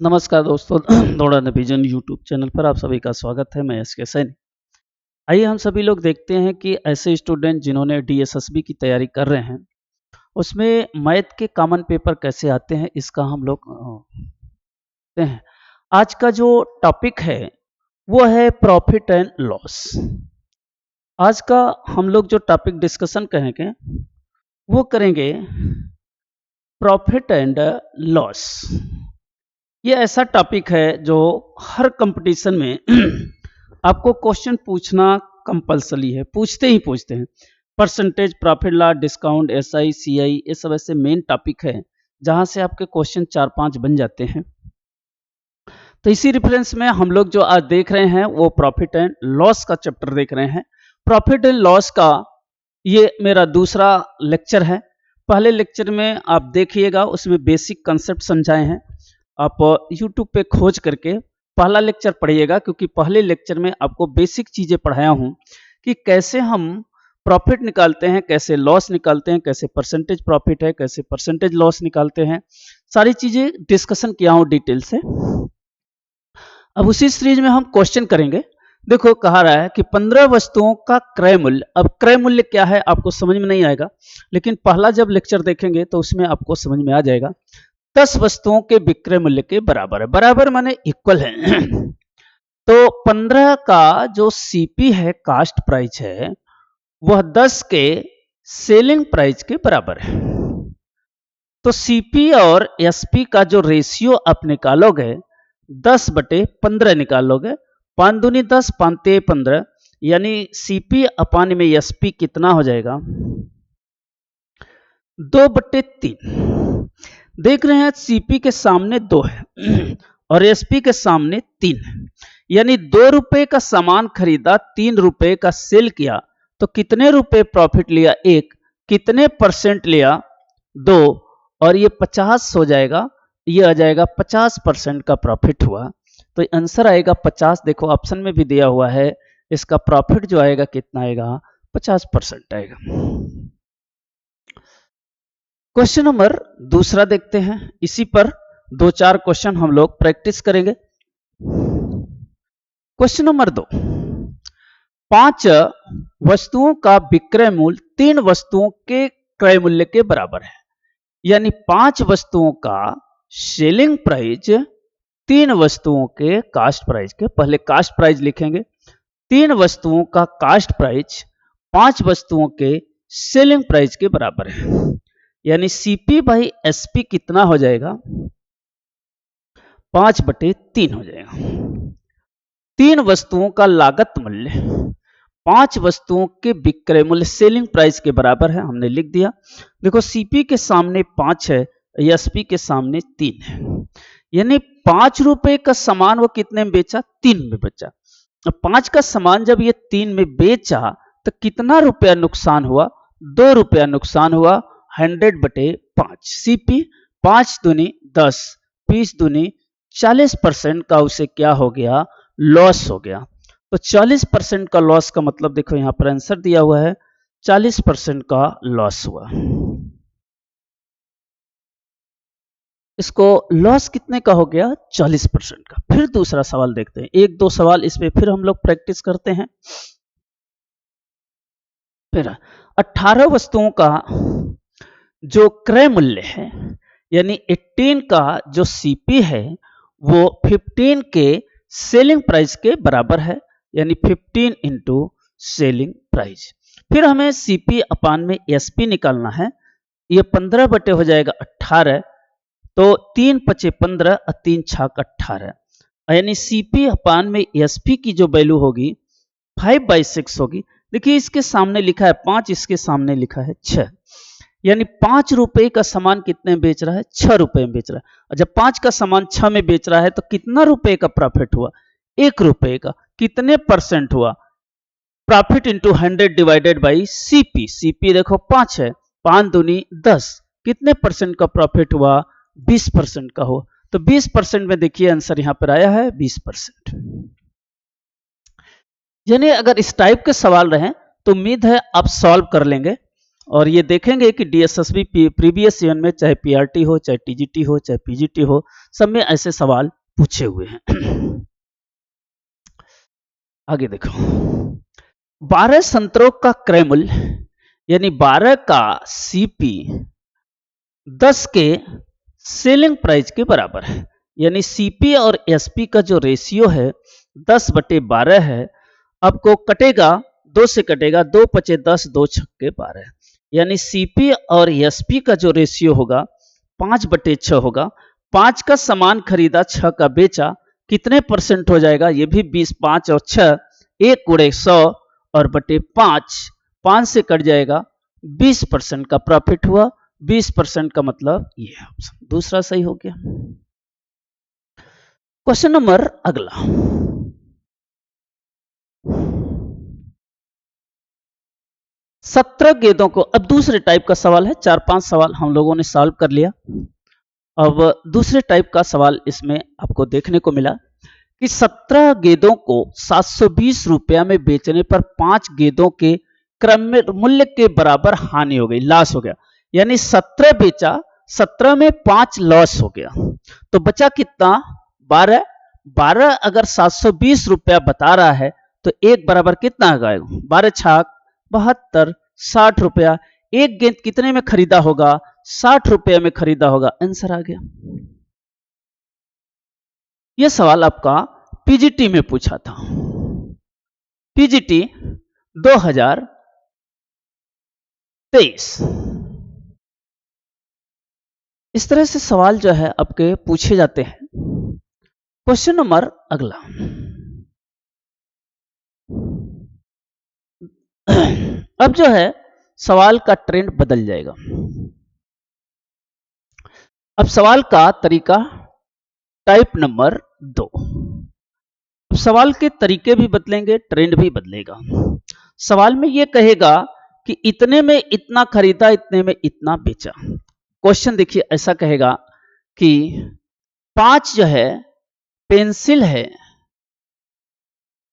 नमस्कार दोस्तों दौड़ा विजन यूट्यूब चैनल पर आप सभी का स्वागत है। मैं एसके सैनी। आइए हम सभी लोग देखते हैं कि ऐसे स्टूडेंट जिन्होंने डीएसएसबी की तैयारी कर रहे हैं उसमें मैथ के कॉमन पेपर कैसे आते हैं इसका हम लोग देखते हैं। आज का जो टॉपिक है वो है प्रॉफिट एंड लॉस। आज का हम लोग जो टॉपिक डिस्कशन करेंगे वो करेंगे प्रॉफिट एंड लॉस। ये ऐसा टॉपिक है जो हर कंपटीशन में आपको क्वेश्चन पूछना कंपलसरी है, पूछते ही पूछते हैं। Percentage, profit loss, discount, SI, CI, ये सब ऐसे मेन टॉपिक है जहां से आपके क्वेश्चन 4-5 बन जाते हैं। तो इसी रेफरेंस में हम लोग जो आज देख रहे हैं वो प्रॉफिट एंड लॉस का चैप्टर देख रहे हैं। प्रॉफिट एंड लॉस का ये मेरा दूसरा लेक्चर है। पहले लेक्चर में आप देखिएगा, उसमें बेसिक कंसेप्ट समझाए हैं। आप YouTube पे खोज करके पहला लेक्चर पढ़िएगा, क्योंकि पहले लेक्चर में आपको बेसिक चीजें पढ़ाया हूं कि कैसे हम प्रॉफिट निकालते हैं, कैसे लॉस निकालते हैं, कैसे परसेंटेज प्रॉफिट है, कैसे परसेंटेज लॉस निकालते हैं। सारी चीजें डिस्कशन किया हूं डिटेल से। अब उसी सीरीज में हम क्वेश्चन करेंगे। देखो कहा रहा है कि 15 वस्तुओं का क्रय मूल्य। अब क्रय मूल्य क्या है आपको समझ में नहीं आएगा, लेकिन पहला जब लेक्चर देखेंगे तो उसमें आपको समझ में आ जाएगा। 10 वस्तुओं के विक्रय मूल्य के बराबर है। बराबर माने इक्वल है। तो 15 का जो सीपी है, कास्ट प्राइस है, वह 10 के सेलिंग प्राइस के बराबर है। तो सीपी और एसपी का जो रेशियो आप निकालोगे 10/15 निकालोगे। 5 दूनी 10, 5 ते 15, यानी सीपी अपान में एसपी कितना हो जाएगा? 2/3। देख रहे हैं सीपी के सामने 2 है और एसपी के सामने 3 है, यानी 2 रुपए का सामान खरीदा, 3 रुपए का सेल किया, तो कितने रुपए प्रॉफिट लिया? 1। कितने परसेंट लिया? 2। और ये 50 हो जाएगा, ये आ जाएगा 50% का प्रॉफिट हुआ। तो आंसर आएगा 50। देखो ऑप्शन में भी दिया हुआ है, इसका प्रॉफिट जो आएगा कितना आएगा? 50% आएगा। क्वेश्चन नंबर दूसरा देखते हैं। इसी पर 2-4 क्वेश्चन हम लोग प्रैक्टिस करेंगे। क्वेश्चन नंबर 2, 5 वस्तुओं का विक्रय मूल्य 3 वस्तुओं के क्रय मूल्य के बराबर है। यानी 5 वस्तुओं का सेलिंग प्राइस 3 वस्तुओं के कास्ट प्राइस के, पहले कास्ट प्राइस लिखेंगे। 3 वस्तुओं का कास्ट प्राइस 5 वस्तुओं के सेलिंग प्राइस के बराबर है। यानी सीपी बाई एसपी कितना हो जाएगा? 5/3 हो जाएगा। 3 वस्तुओं का लागत मूल्य 5 वस्तुओं के विक्रय मूल्य सेलिंग प्राइस के बराबर है, हमने लिख दिया। देखो सीपी के सामने 5 है, एसपी के सामने 3 है, यानी 5 रुपए का सामान वो कितने में बेचा? 3 में बेचा। अब 5 का सामान जब ये 3 में बेचा तो कितना रुपया नुकसान हुआ? 2 रुपया नुकसान हुआ। 100/5 सीपी, 5 दूनी 10, 20 दूनी 40% का उसे क्या हो गया? लॉस हो गया। तो 40% का लॉस का मतलब देखो यहां पर आंसर दिया हुआ है, 40% का लॉस हुआ। इसको लॉस कितने का हो गया? 40% का। फिर दूसरा सवाल देखते हैं, 1-2 सवाल इसमें फिर हम लोग प्रैक्टिस करते हैं। फिर 18 वस्तुओं का जो क्रय मूल्य है, यानी 18 का जो सीपी है वो 15 के सेलिंग प्राइस के बराबर है, यानी 15 इंटू सेलिंग प्राइस। फिर हमें सीपी अपान में एसपी निकालना है। ये 15 बटे हो जाएगा 18, तो 3×5 15 और 3×6 18, यानी सीपी अपान में एसपी की जो वैल्यू होगी 5/6 होगी। देखिए इसके सामने लिखा है 5, इसके सामने लिखा है 6, यानी 5 रुपए का सामान कितने में बेच रहा है? 6 रुपए में बेच रहा है। और जब 5 का सामान 6 में बेच रहा है तो कितना रुपए का प्रॉफिट हुआ? 1 रुपए का। कितने परसेंट हुआ? Profit into 100 divided by CP. CP देखो 5 है, 5 दूनी 10, कितने परसेंट का प्रॉफिट हुआ? 20% का हुआ। तो 20% में देखिए आंसर यहां पर आया है 20%। यानी अगर इस टाइप के सवाल रहे तो उम्मीद है आप सॉल्व कर लेंगे। और ये देखेंगे कि डीएसएसबी प्रीवियस ईयर में चाहे पीआरटी हो, चाहे टीजीटी हो, चाहे पीजीटी हो, सब में ऐसे सवाल पूछे हुए हैं। आगे देखो, 12 संतरों का क्रय मूल्य यानी 12 का सीपी 10 के सेलिंग प्राइस के बराबर है। यानी सीपी और एसपी का जो रेशियो है 10/12 है। आपको कटेगा, 2 से कटेगा, 2 पचे 10, 2 छक्के 12। यानी सीपी और एसपी का जो रेशियो होगा 5/6 होगा। 5 का सामान खरीदा, 6 का बेचा, कितने परसेंट हो जाएगा? ये भी 20, 5 और 6, 1 गुणे 100 और बटे 5, 5 से कट जाएगा, 20% का प्रॉफिट हुआ। 20% का मतलब ये है ऑप्शन दूसरा सही हो गया। क्वेश्चन नंबर अगला, 17 गेंदों को, अब दूसरे टाइप का सवाल है। 4-5 सवाल हम लोगों ने सॉल्व कर लिया। अब दूसरे टाइप का सवाल इसमें आपको देखने को मिला कि 17 गेंदों को 720 रुपया में बेचने पर 5 गेंदों के क्रम में मूल्य के बराबर हानि हो गई, लॉस हो गया। यानी 17 बेचा, 17 में 5 लॉस हो गया, तो बचा कितना? 12। 12 अगर 720 रुपया बता रहा है तो एक बराबर कितना आ गया? 12 छाक 72, 60 रुपया। एक गेंद कितने में खरीदा होगा? 60 रुपये में खरीदा होगा। आंसर आ गया। यह सवाल आपका पीजीटी में पूछा था, पीजीटी 2023। इस तरह से सवाल जो है आपके पूछे जाते हैं। क्वेश्चन नंबर अगला, अब जो है सवाल का ट्रेंड बदल जाएगा। अब सवाल का तरीका टाइप नंबर 2। सवाल के तरीके भी बदलेंगे, ट्रेंड भी बदलेगा। सवाल में यह कहेगा कि इतने में इतना खरीदा, इतने में इतना बेचा। क्वेश्चन देखिए ऐसा कहेगा कि 5 जो है पेंसिल है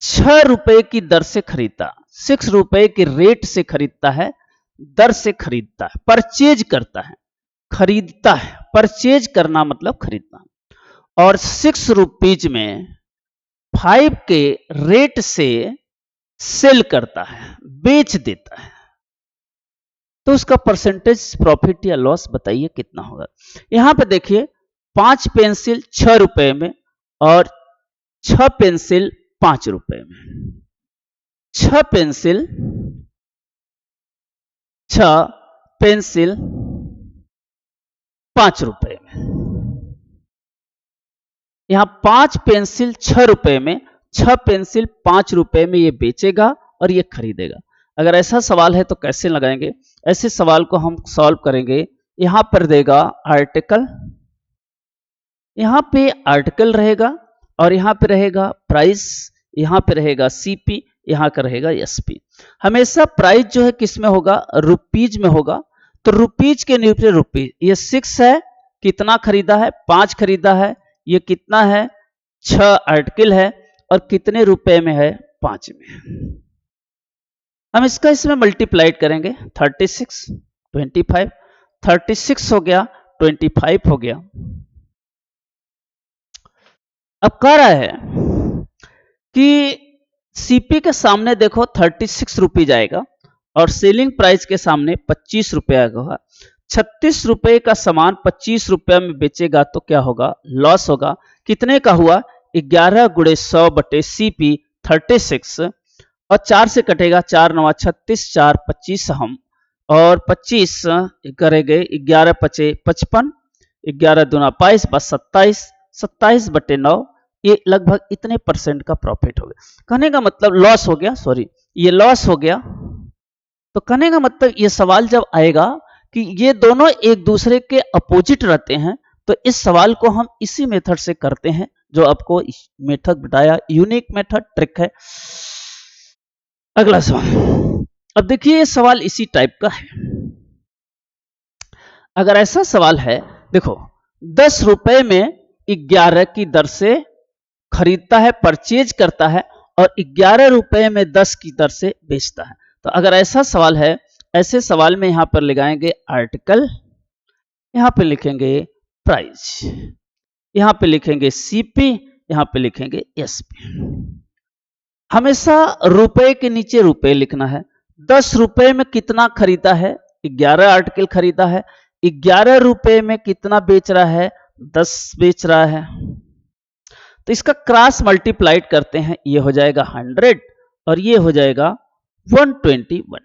6 रुपए की दर से खरीदता, 6 रुपए के रेट से खरीदता है, दर से खरीदता है, परचेज करता है, खरीदता है, परचेज करना मतलब खरीदना, और 6 रुपीज में 5 के रेट से सेल करता है, बेच देता है, तो उसका परसेंटेज प्रॉफिट या लॉस बताइए कितना होगा। यहां पे देखिए 5 पेंसिल 6 रुपए में और 6 पेंसिल 5 रुपए में। 6 पेंसिल 5 रुपए में। यहां 5 पेंसिल 6 रुपए में, 6 पेंसिल 5 रुपए में ये बेचेगा और ये खरीदेगा। अगर ऐसा सवाल है तो कैसे लगाएंगे? ऐसे सवाल को हम सॉल्व करेंगे। यहां पर देगा आर्टिकल, यहां पे आर्टिकल रहेगा और यहां पे रहेगा प्राइस, यहां पे रहेगा सीपी, यहां का रहेगा एसपी। हमेशा प्राइस जो है किस में होगा? रुपीज में होगा। तो रुपीज के न्यूट्रल रुपीज, ये 6 है, कितना खरीदा है? 5 खरीदा है। ये कितना है? 6 आर्टिकल है और कितने रुपए में है? 5 में। हम इसका इसमें मल्टीप्लाइड करेंगे। 36, 25, 36 हो गया, 25 हो गया। अब कह रहा है कि सीपी के सामने देखो 36 रुपीज आएगा और सेलिंग प्राइस के सामने 25 रुपया होगा। 36 रुपए का सामान 25 रुपया में बेचेगा तो क्या होगा? लॉस होगा। कितने का हुआ? 11 गुणे 100 बटे सीपी 36, और 4 से कटेगा, 4 9 36, 4 25 हम, और 25 करेंगे, 11 पचे 55, 11 दूना 22, बस 27, 27 बटे 9। ये लगभग इतने परसेंट का प्रॉफिट हो गया। कहने का मतलब लॉस हो गया, सॉरी ये लॉस हो गया। तो कहने का मतलब ये सवाल जब आएगा कि ये दोनों एक दूसरे के अपोजिट रहते हैं, तो इस सवाल को हम इसी मेथड से करते हैं जो आपको मेथड बताया, यूनिक मेथड, ट्रिक है। अगला सवाल, अब देखिए ये सवाल इसी टाइप का है। अगर ऐसा सवाल है, देखो 10 रुपए में 11 की दर से खरीदता है, परचेज करता है, और 11 रुपए में 10 की दर से बेचता है। तो अगर ऐसा सवाल है ऐसे सवाल में यहां पर लगाएंगे आर्टिकल, यहां पे लिखेंगे प्राइस, यहां पे लिखेंगे सीपी, यहां पे लिखेंगे एसपी। हमेशा रुपए के नीचे रुपए लिखना है। 10 रुपए में कितना खरीदा है? 11 आर्टिकल खरीदा है। 11 रुपए में कितना बेच रहा है? 10 बेच रहा है। तो इसका क्रॉस मल्टीप्लाइड करते हैं, ये हो जाएगा 100 और ये हो जाएगा 121।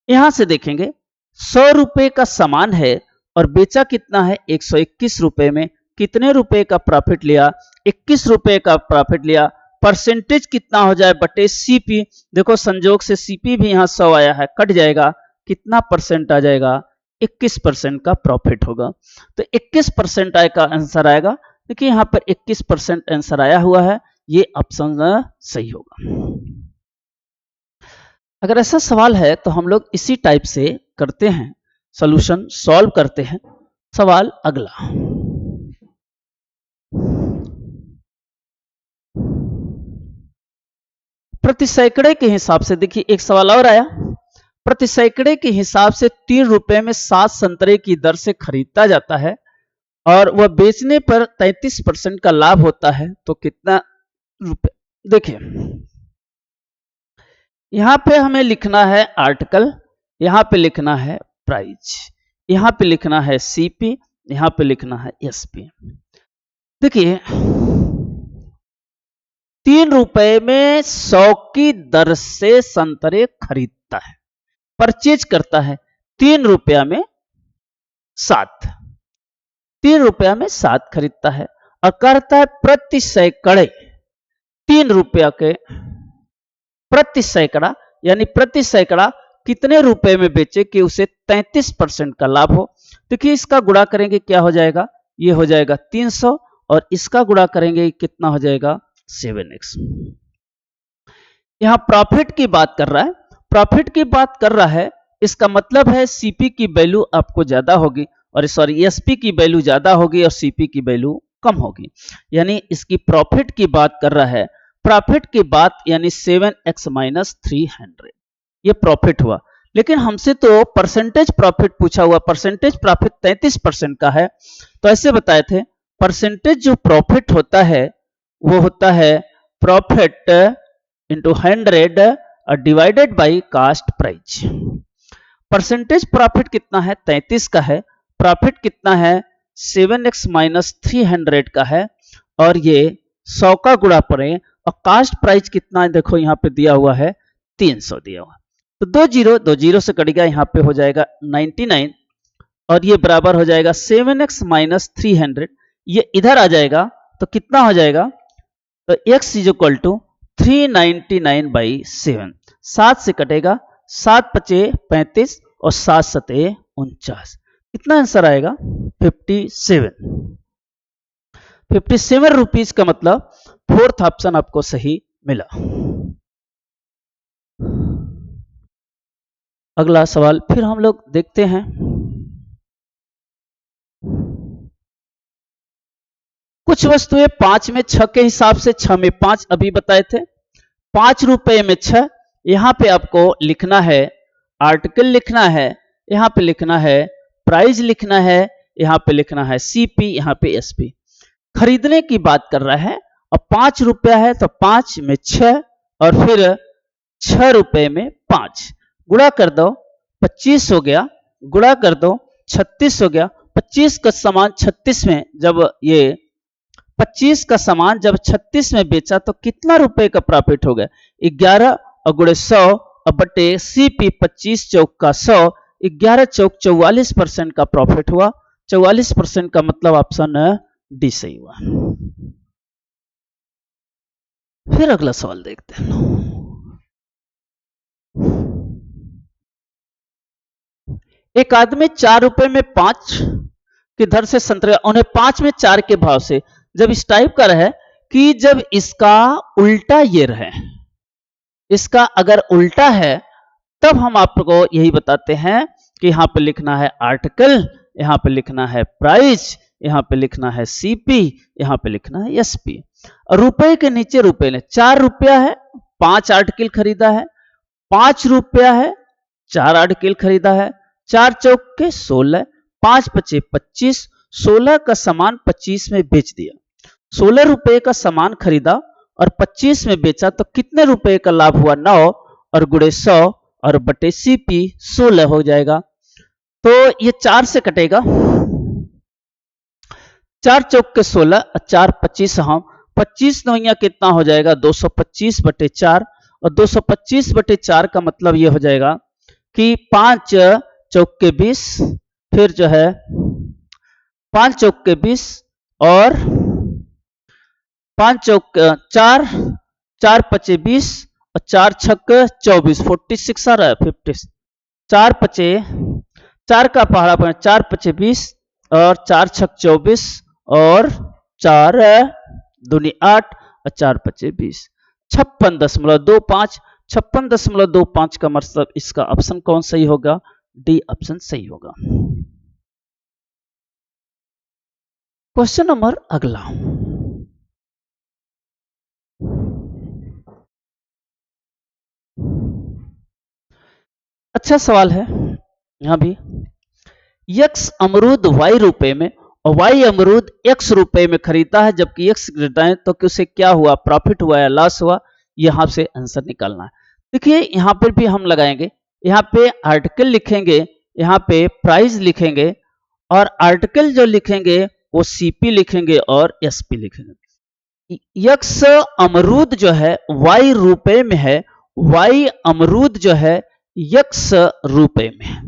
यहां से देखेंगे 100 रुपए का सामान है और बेचा कितना है? 121 रुपए में। कितने रुपए का प्रॉफिट लिया? 21 रुपए का प्रॉफिट लिया। परसेंटेज कितना हो जाए बटे सीपी? देखो संजोग से सीपी भी यहां 100 आया है, कट जाएगा, कितना परसेंट आ जाएगा? 21% का प्रॉफिट होगा। तो 21% आय का आंसर आएगा। देखिए यहां पर 21% आंसर आया हुआ है, ये ऑप्शन सही होगा। अगर ऐसा सवाल है तो हम लोग इसी टाइप से करते हैं, सॉल्यूशन सॉल्व करते हैं। सवाल अगला, प्रति सैकड़े के हिसाब से, देखिए एक सवाल और आया, प्रति सैकड़े के हिसाब से 3 रुपए में 7 संतरे की दर से खरीदा जाता है और वह बेचने पर 33% का लाभ होता है, तो कितना रुपए? देखिए यहां पे हमें लिखना है आर्टिकल, यहां पे लिखना है प्राइस, यहां पे लिखना है सीपी, यहां पे लिखना है एसपी। देखिए 3 रुपए में 100 की दर से संतरे खरीदता है, परचेज करता है 3 रुपया में 7, 3 रुपया में 7 खरीदता है और करता है प्रति सैकड़े 3 रुपया के प्रति सैकड़ा, यानी प्रति सैकड़ा कितने रुपए में बेचे कि उसे 33% का लाभ हो। देखिए इसका गुणा करेंगे क्या हो जाएगा? ये हो जाएगा 300 और इसका गुणा करेंगे कितना हो जाएगा? 7x। यहां प्रॉफिट की बात कर रहा है, प्रॉफिट की बात कर रहा है, इसका मतलब है सीपी की वैल्यू आपको ज्यादा होगी और सॉरी एसपी की वैल्यू ज्यादा होगी और सीपी की वैल्यू कम होगी, यानी इसकी प्रॉफिट की बात कर रहा है। प्रॉफिट की बात यानी 7x माइनस 300, ये प्रॉफिट हुआ। लेकिन हमसे तो परसेंटेज प्रॉफिट पूछा हुआ, परसेंटेज प्रॉफिट 33% का है, तो ऐसे बताए थे परसेंटेज जो प्रॉफिट होता है वो होता है profit into 100 divided by cost price. Percentage profit कितना है? 33 का है। प्रॉफिट कितना है? 7x माइनस 300 का है और ये 100 का गुणा पड़े और कास्ट प्राइस कितना है? देखो यहाँ पे दिया हुआ है 300 दिया हुआ, तो 2 जीरो से कट गया, यहाँ पे हो जाएगा 99 और ये बराबर हो जाएगा 7x माइनस 300, ये इधर आ जाएगा तो कितना हो जाएगा? तो x is equal to 399 by 7, 7 से कटेगा, 7 पचे 35 और 7 सते 49, कितना आंसर आएगा? 57 रुपीज का मतलब फोर्थ ऑप्शन आपको सही मिला। अगला सवाल फिर हम लोग देखते हैं। कुछ वस्तुएं 5 में 6 के हिसाब से 6 में 5 अभी बताए थे, 5 रुपए में 6, यहां पे आपको लिखना है आर्टिकल, लिखना है यहां पे लिखना है प्राइस, लिखना है यहां पे लिखना है सीपी, यहां पे एसपी। खरीदने की बात कर रहा है और 5 रुपया है तो 5 में 6 और फिर 6 रुपए में 5, गुणा कर दो 25 हो गया, गुणा कर दो 36 हो गया। 25 का सामान 36 में जब ये 25 का सामान जब 36 में बेचा तो कितना रुपए का प्रॉफिट हो गया? 11 और गुणे 100 और बटे सीपी 25 चौक का 100, 11 चौक 44% का प्रॉफिट हुआ। 44% का मतलब ऑप्शन डी सही हुआ। फिर अगला सवाल देखते हैं। एक आदमी 4 रुपए में 5 की दर से संतरे, उन्हें 5 में 4 के भाव से, जब इस टाइप का रहे कि जब इसका उल्टा ये रहे, इसका अगर उल्टा है तब हम आपको यही बताते हैं कि यहां पे लिखना है आर्टिकल, यहां पे लिखना है प्राइस, यहां पे लिखना है सीपी, यहां पे लिखना है एसपी। रुपए के नीचे रुपए ने 4 रुपया है, 5 आर्टिकल खरीदा है, 5 रुपया है 4 आर्टिकल खरीदा है, 4 चौक के 16, 5 पचे 25, 16 का सामान 25 में बेच दिया। 16 रुपए का सामान खरीदा और 25 में बेचा तो कितने रुपए का लाभ हुआ? 9 और गुणे 100 और बटे सीपी 16 हो जाएगा। तो ये 4 से कटेगा, 4 चौक के 16 और 4 25, हाँ 25 नौया कितना हो जाएगा? 225 बटे 4 और 225 बटे 4 का मतलब ये हो जाएगा कि 5 चौक के 20, फिर जो है 5 चौक के 20 और 5 चौक 4, 4 पचे 20 और 4 छक 24, 46 आ रहा है 50, 4 पचे 4 का पहाड़ा पर 4 पचे 20 और 4 छक 24 और 4 दूनी 8 और 4 पचे 20, 56.25, 56.25 का मतलब इसका ऑप्शन कौन सही होगा? डी ऑप्शन सही होगा। क्वेश्चन नंबर अगला, अच्छा सवाल है यहां भी। x अमरूद y रुपए में और y अमरूद x रुपए में खरीदा है, जबकि x गिरता है तो उसे क्या हुआ? प्रॉफिट हुआ या लॉस हुआ? यहां से आंसर निकालना है। देखिए यहां पर भी हम लगाएंगे, यहां पे आर्टिकल लिखेंगे, यहां पे प्राइस लिखेंगे और आर्टिकल जो लिखेंगे वो सीपी लिखेंगे और एसपी लिखेंगे। x अमरूद जो है y रुपए में है, y अमरूद जो है x रुपए में है।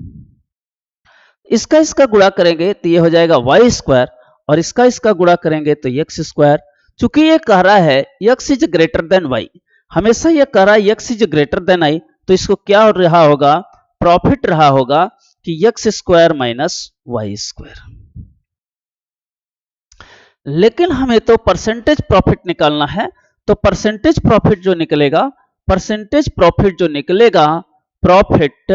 इसका गुणा करेंगे तो ये हो जाएगा वाई स्क्वायर और इसका गुणा करेंगे तो एक्स स्क्वायर। चूंकि ये कह रहा है x is greater than y, हमेशा ये कह रहा है x is greater than i, तो इसको क्या रहा होगा? प्रॉफिट रहा होगा कि X square minus Y square. लेकिन हमें तो परसेंटेज प्रॉफिट निकालना है, तो परसेंटेज प्रॉफिट जो निकलेगा, profit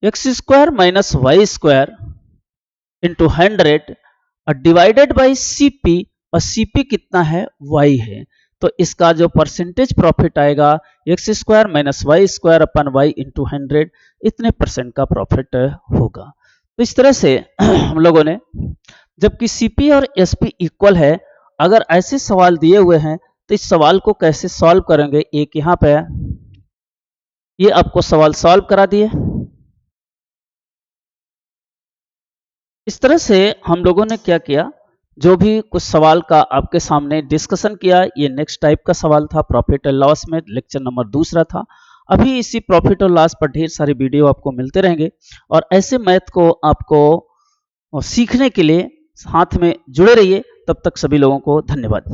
X square minus Y square into 100 और डिवाइडेड बाई सीपी, और सीपी कितना है? y है। तो इसका जो परसेंटेज प्रॉफिट आएगा X square minus Y square upon Y into 100, इतने % का प्रॉफिट होगा। तो इस तरह से हम लोगों ने, जबकि सीपी और एसपी इक्वल है, अगर ऐसे सवाल दिए हुए हैं तो इस सवाल को कैसे सॉल्व करेंगे? एक यहां पे ये आपको सवाल सॉल्व करा दिए। इस तरह से हम लोगों ने क्या किया, जो भी कुछ सवाल का आपके सामने डिस्कशन किया, ये नेक्स्ट टाइप का सवाल था प्रॉफिट एंड लॉस में, लेक्चर नंबर 2 था। अभी इसी प्रॉफिट और लॉस पर ढेर सारे वीडियो आपको मिलते रहेंगे और ऐसे मैथ को आपको सीखने के लिए साथ में जुड़े रहिए। तब तक सभी लोगों को धन्यवाद।